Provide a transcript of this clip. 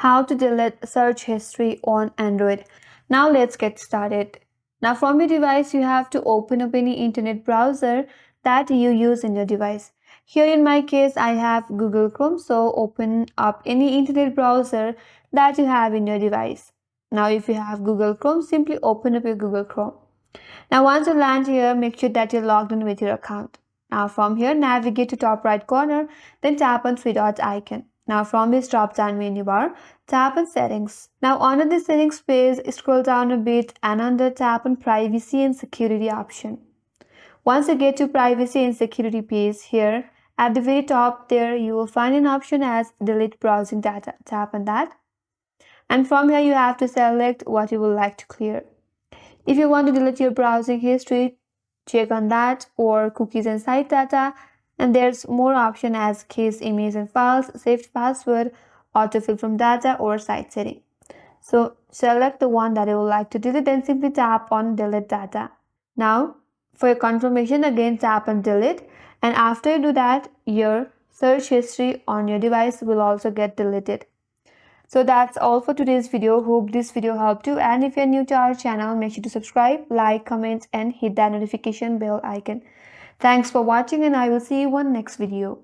how to delete search history on Android. Now let's get started. Now from your device, you have to open up any internet browser that you use in your device. Here in my case, I have Google Chrome, so open up any internet browser that you have in your device. Now if you have Google Chrome, simply open up your Google Chrome. Now once you land here, make sure that you're logged in with your account. Now from here, navigate to top right corner, then tap on three dots icon. Now from this drop down menu bar, tap on settings. Now under the settings page, scroll down a bit and under tap on privacy and security option. Once you get to privacy and security page here, at the very top there you will find an option as delete browsing data. Tap on that. And from here you have to select what you would like to clear. If you want to delete your browsing history, check on that, or cookies and site data, and there's more option as case, image and files, saved password, autofill from data, or site setting. So select the one that you would like to delete, then simply tap on delete data. Now for your confirmation, again tap on delete, and after you do that, your search history on your device will also get deleted. So that's all for today's video. Hope this video helped you, and if you're new to our channel, make sure to subscribe, like, comment and hit that notification bell icon. Thanks for watching, and I will see you on next video.